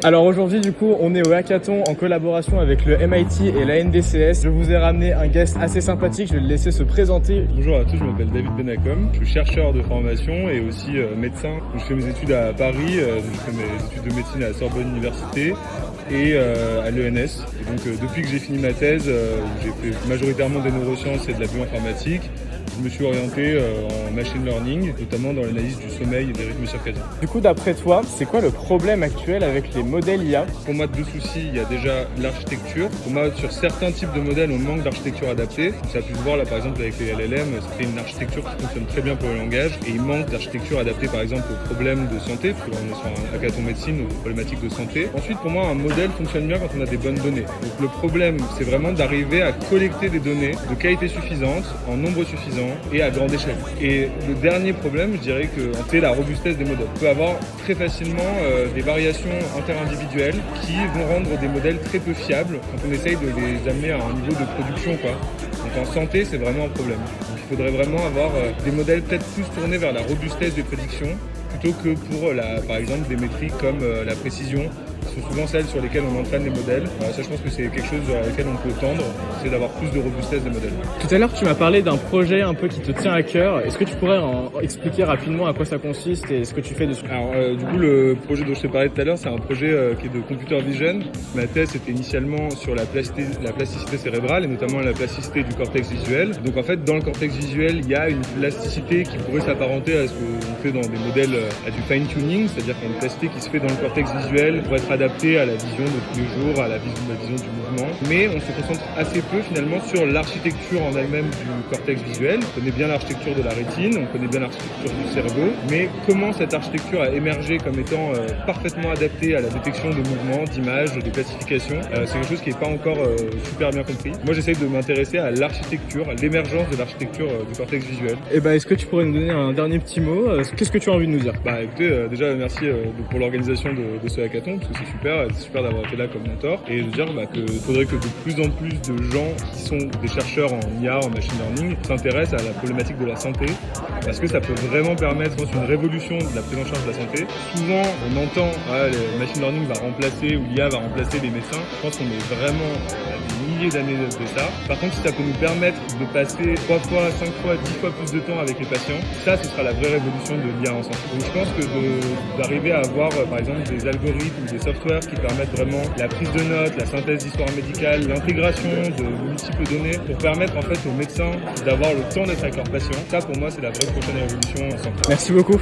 Alors aujourd'hui du coup on est au hackathon en collaboration avec le MIT et la NDCS. Je vous ai ramené un guest assez sympathique, je vais le laisser se présenter. Bonjour à tous, je m'appelle David Benacom, je suis chercheur de formation et aussi médecin. Je fais mes études à Paris, je fais mes études de médecine à la Sorbonne Université et à l'ENS. Et donc depuis que j'ai fini ma thèse, j'ai fait majoritairement des neurosciences et de la bioinformatique. Je me suis orienté en machine learning, notamment dans l'analyse du sommeil et des rythmes circadiens. Du coup d'après toi, c'est quoi le problème actuel avec les modèles IA? Pour moi, deux soucis, il y a déjà l'architecture. Pour moi, sur certains types de modèles, on manque d'architecture adaptée. Ça a pu se voir là par exemple avec les LLM, c'était une architecture qui fonctionne très bien pour le langage et il manque d'architecture adaptée par exemple aux problèmes de santé, parce que là on est sur un hackathon médecine, aux problématiques de santé. Ensuite, pour moi, un modèle fonctionne bien quand on a des bonnes données. Donc le problème, c'est vraiment d'arriver à collecter des données de qualité suffisante, en nombre suffisant et à grande échelle. Et le dernier problème, je dirais que c'est la robustesse des modèles. On peut avoir très facilement des variations interindividuelles qui vont rendre des modèles très peu fiables quand on essaye de les amener à un niveau de production, quoi. Donc en santé, c'est vraiment un problème. Donc, il faudrait vraiment avoir des modèles peut-être plus tournés vers la robustesse des prédictions plutôt que pour, par exemple, des métriques comme la précision, qui sont souvent celles sur lesquelles on entraîne les modèles. Ça, je pense que c'est quelque chose vers lequel on peut tendre, c'est d'avoir plus de robustesse des modèles. Tout à l'heure, tu m'as parlé d'un projet un peu qui te tient à cœur. Est-ce que tu pourrais en expliquer rapidement à quoi ça consiste et ce que tu fais dessus? Alors, du coup, le projet dont je t'ai parlé tout à l'heure, c'est un projet qui est de computer vision. Ma thèse était initialement sur la plasticité cérébrale et notamment la plasticité du cortex visuel. Donc, en fait, dans le cortex visuel, il y a une plasticité qui pourrait s'apparenter à ce qu'on fait dans des modèles à du fine-tuning, c'est-à-dire qu'il y a une plasticité qui se fait dans le cortex visuel pour être adaptée à la vision de tous les jours, à la vision du mouvement. Mais on se concentre assez peu finalement sur l'architecture en elle-même du cortex visuel. On connaît bien l'architecture de la rétine, on connaît bien l'architecture du cerveau, mais comment cette architecture a émergé comme étant parfaitement adaptée à la détection de mouvements, d'images, de classification, c'est quelque chose qui n'est pas encore super bien compris. Moi, j'essaye de m'intéresser à l'architecture, à l'émergence de l'architecture du cortex visuel. Et est-ce que tu pourrais nous donner un dernier petit mot? Qu'est-ce que tu as envie de nous dire? Écoutez, déjà merci pour l'organisation de ce hackathon, parce que c'est super d'avoir été là comme mentor, et de dire qu'il faudrait que de plus en plus de gens qui sont des chercheurs en IA, en machine learning, s'intéressent à la problématique de la santé, parce que ça peut vraiment permettre, je pense, une révolution de la prise en charge de la santé. Souvent, on entend le machine learning va remplacer, ou l'IA va remplacer les médecins. Je pense qu'on est vraiment à des milliers d'années de ça. Par contre, si ça peut nous permettre de passer 3 fois, 5 fois, 10 fois plus de temps avec les patients, ça, ce sera la vraie révolution de l'IA en santé. Donc je pense que d'arriver à avoir, par exemple, des algorithmes ou des softwares qui permettent vraiment la prise de notes, la synthèse d'histoire médicale, l'intégration de multiples données pour permettre en fait aux médecins d'avoir le temps d'être avec leurs patients. Ça, pour moi, c'est la vraie prochaine révolution en santé. Merci beaucoup.